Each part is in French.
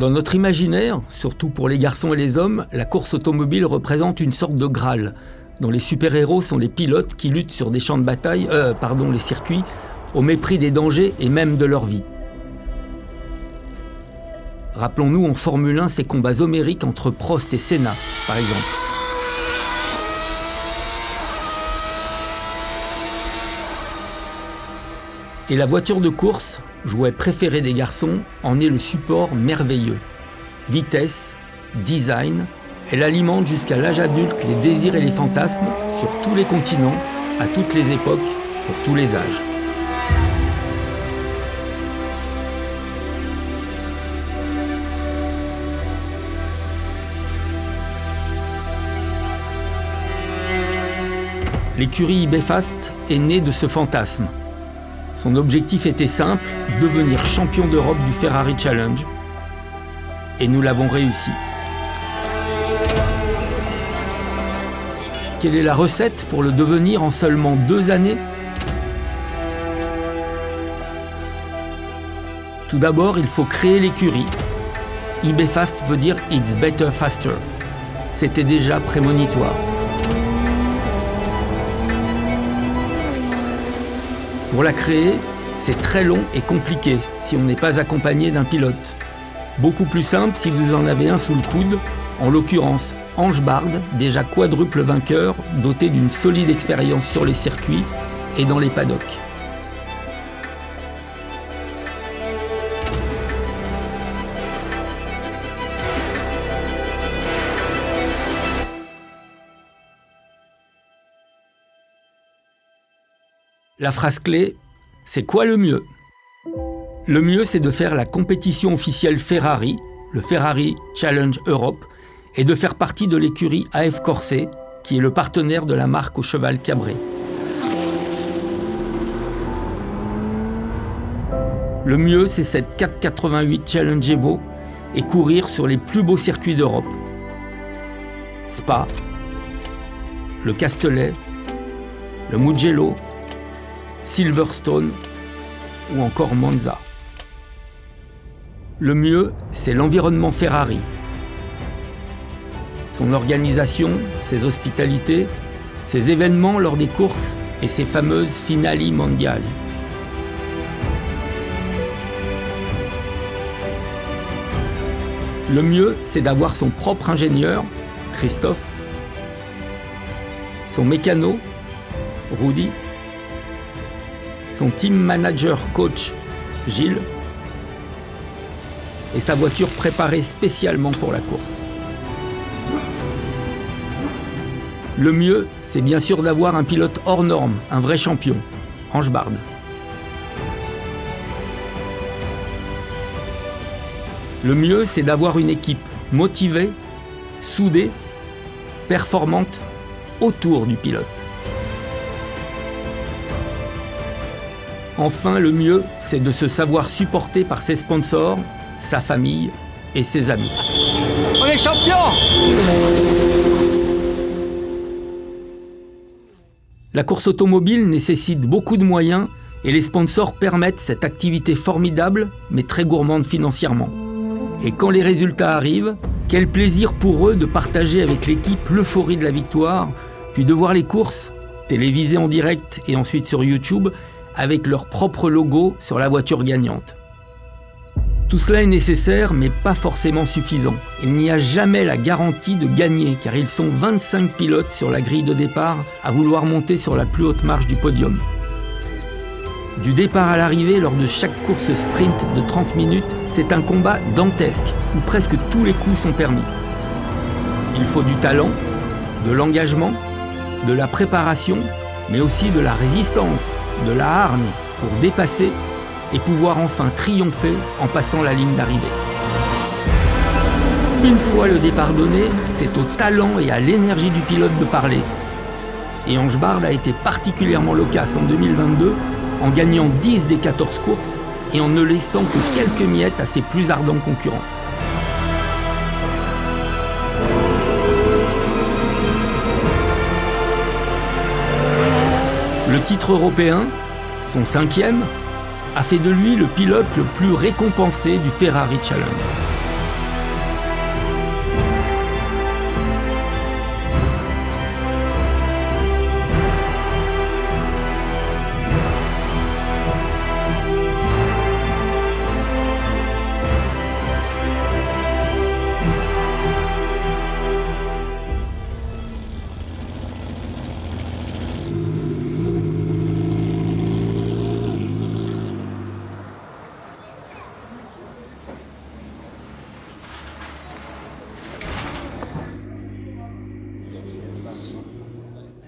Dans notre imaginaire, surtout pour les garçons et les hommes, la course automobile représente une sorte de Graal, dont les super-héros sont les pilotes qui luttent sur des champs de bataille, les circuits, au mépris des dangers et même de leur vie. Rappelons-nous en Formule 1 ces combats homériques entre Prost et Senna, par exemple. Et la voiture de course, jouet préféré des garçons, en est le support merveilleux. Vitesse, design, elle alimente jusqu'à l'âge adulte les désirs et les fantasmes sur tous les continents, à toutes les époques, pour tous les âges. L'écurie IB Fast est née de ce fantasme. Son objectif était simple, devenir champion d'Europe du Ferrari Challenge. Et nous l'avons réussi. Quelle est la recette pour le devenir en seulement 2 années ? Tout d'abord, il faut créer l'écurie. IB Fast veut dire It's Better Faster. C'était déjà prémonitoire. Pour la créer, c'est très long et compliqué si on n'est pas accompagné d'un pilote. Beaucoup plus simple si vous en avez un sous le coude, en l'occurrence Ange Bard, déjà quadruple vainqueur, doté d'une solide expérience sur les circuits et dans les paddocks. La phrase clé, c'est quoi le mieux ? Le mieux, c'est de faire la compétition officielle Ferrari, le Ferrari Challenge Europe, et de faire partie de l'écurie AF Corse, qui est le partenaire de la marque au cheval cabré. Le mieux, c'est cette 488 Challenge Evo et courir sur les plus beaux circuits d'Europe. Spa, le Castellet, le Mugello, Silverstone ou encore Monza. Le mieux, c'est l'environnement Ferrari. Son organisation, ses hospitalités, ses événements lors des courses et ses fameuses finali mondiales. Le mieux, c'est d'avoir son propre ingénieur, Christophe, son mécano, Rudy, son team manager coach, Gilles, et sa voiture préparée spécialement pour la course. Le mieux, c'est bien sûr d'avoir un pilote hors norme, un vrai champion, Ange Bard. Le mieux, c'est d'avoir une équipe motivée, soudée, performante autour du pilote. Enfin, le mieux, c'est de se savoir supporté par ses sponsors, sa famille et ses amis. On est champion! La course automobile nécessite beaucoup de moyens et les sponsors permettent cette activité formidable, mais très gourmande financièrement. Et quand les résultats arrivent, quel plaisir pour eux de partager avec l'équipe l'euphorie de la victoire, puis de voir les courses, télévisées en direct et ensuite sur YouTube, avec leur propre logo sur la voiture gagnante. Tout cela est nécessaire, mais pas forcément suffisant. Il n'y a jamais la garantie de gagner, car ils sont 25 pilotes sur la grille de départ à vouloir monter sur la plus haute marche du podium. Du départ à l'arrivée, lors de chaque course sprint de 30 minutes, c'est un combat dantesque, où presque tous les coups sont permis. Il faut du talent, de l'engagement, de la préparation, mais aussi de la résistance, de la hargne pour dépasser et pouvoir enfin triompher en passant la ligne d'arrivée. Une fois le départ donné, c'est au talent et à l'énergie du pilote de parler. Et Ange Bard a été particulièrement loquace en 2022 en gagnant 10 des 14 courses et en ne laissant que quelques miettes à ses plus ardents concurrents. Le titre européen, son 5e, a fait de lui le pilote le plus récompensé du Ferrari Challenge.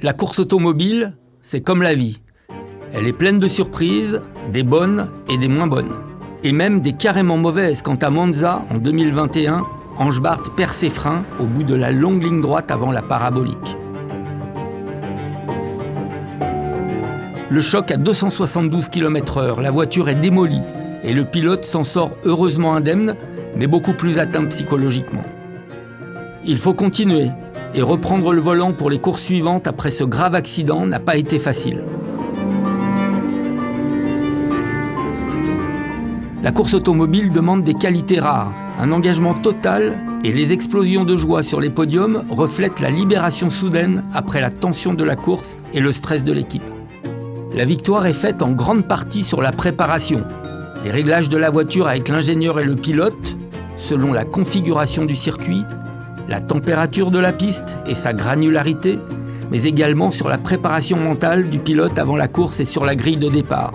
La course automobile, c'est comme la vie. Elle est pleine de surprises, des bonnes et des moins bonnes. Et même des carrément mauvaises quand à Monza, en 2021, Ange Bart perd ses freins au bout de la longue ligne droite avant la parabolique. Le choc à 272 km/h, la voiture est démolie et le pilote s'en sort heureusement indemne, mais beaucoup plus atteint psychologiquement. Il faut continuer, et reprendre le volant pour les courses suivantes après ce grave accident n'a pas été facile. La course automobile demande des qualités rares, un engagement total, et les explosions de joie sur les podiums reflètent la libération soudaine après la tension de la course et le stress de l'équipe. La victoire est faite en grande partie sur la préparation. Les réglages de la voiture avec l'ingénieur et le pilote, selon la configuration du circuit, la température de la piste et sa granularité, mais également sur la préparation mentale du pilote avant la course et sur la grille de départ.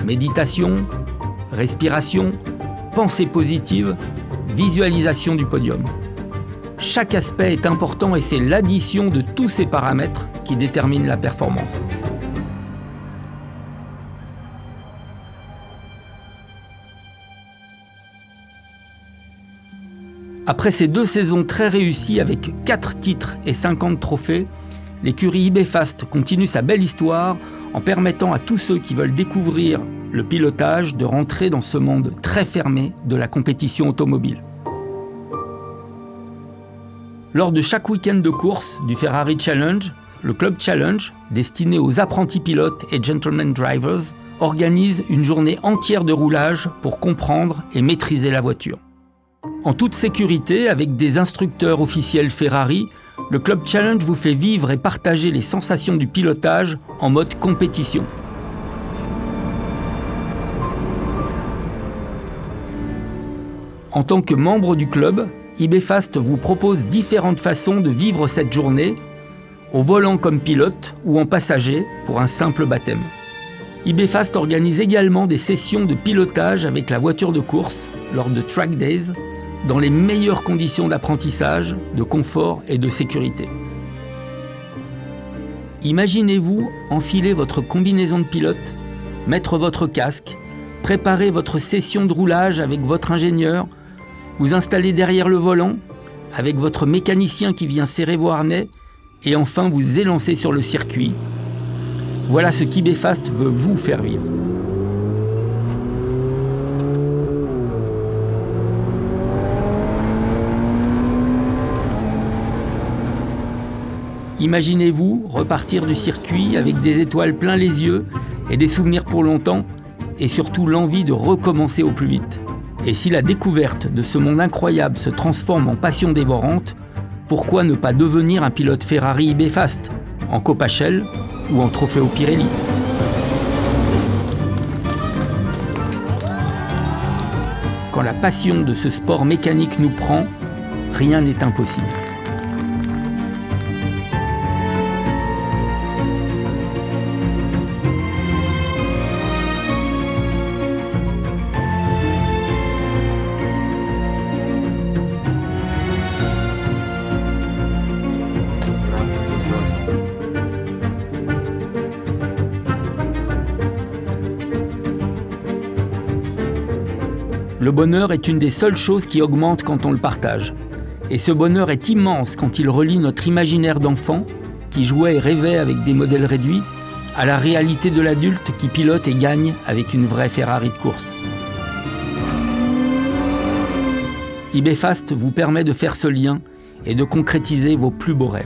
Méditation, respiration, pensée positive, visualisation du podium. Chaque aspect est important et c'est l'addition de tous ces paramètres qui détermine la performance. Après ces 2 saisons très réussies avec 4 titres et 50 trophées, l'écurie IB-Fast continue sa belle histoire en permettant à tous ceux qui veulent découvrir le pilotage de rentrer dans ce monde très fermé de la compétition automobile. Lors de chaque week-end de course du Ferrari Challenge, le Club Challenge, destiné aux apprentis pilotes et gentlemen drivers, organise une journée entière de roulage pour comprendre et maîtriser la voiture. En toute sécurité, avec des instructeurs officiels Ferrari, le Club Challenge vous fait vivre et partager les sensations du pilotage en mode compétition. En tant que membre du club, IB-Fast vous propose différentes façons de vivre cette journée, au volant comme pilote ou en passager pour un simple baptême. IB-Fast organise également des sessions de pilotage avec la voiture de course lors de Track Days, dans les meilleures conditions d'apprentissage, de confort et de sécurité. Imaginez-vous enfiler votre combinaison de pilote, mettre votre casque, préparer votre session de roulage avec votre ingénieur, vous installer derrière le volant, avec votre mécanicien qui vient serrer vos harnais, et enfin vous élancer sur le circuit. Voilà ce qu'IB-Fast veut vous faire vivre. Imaginez-vous repartir du circuit avec des étoiles plein les yeux et des souvenirs pour longtemps, et surtout l'envie de recommencer au plus vite. Et si la découverte de ce monde incroyable se transforme en passion dévorante, pourquoi ne pas devenir un pilote Ferrari IB-Fast, en Copa Shell ou en Trofeo Pirelli? Quand la passion de ce sport mécanique nous prend, rien n'est impossible. Le bonheur est une des seules choses qui augmente quand on le partage. Et ce bonheur est immense quand il relie notre imaginaire d'enfant, qui jouait et rêvait avec des modèles réduits, à la réalité de l'adulte qui pilote et gagne avec une vraie Ferrari de course. IB-Fast vous permet de faire ce lien et de concrétiser vos plus beaux rêves.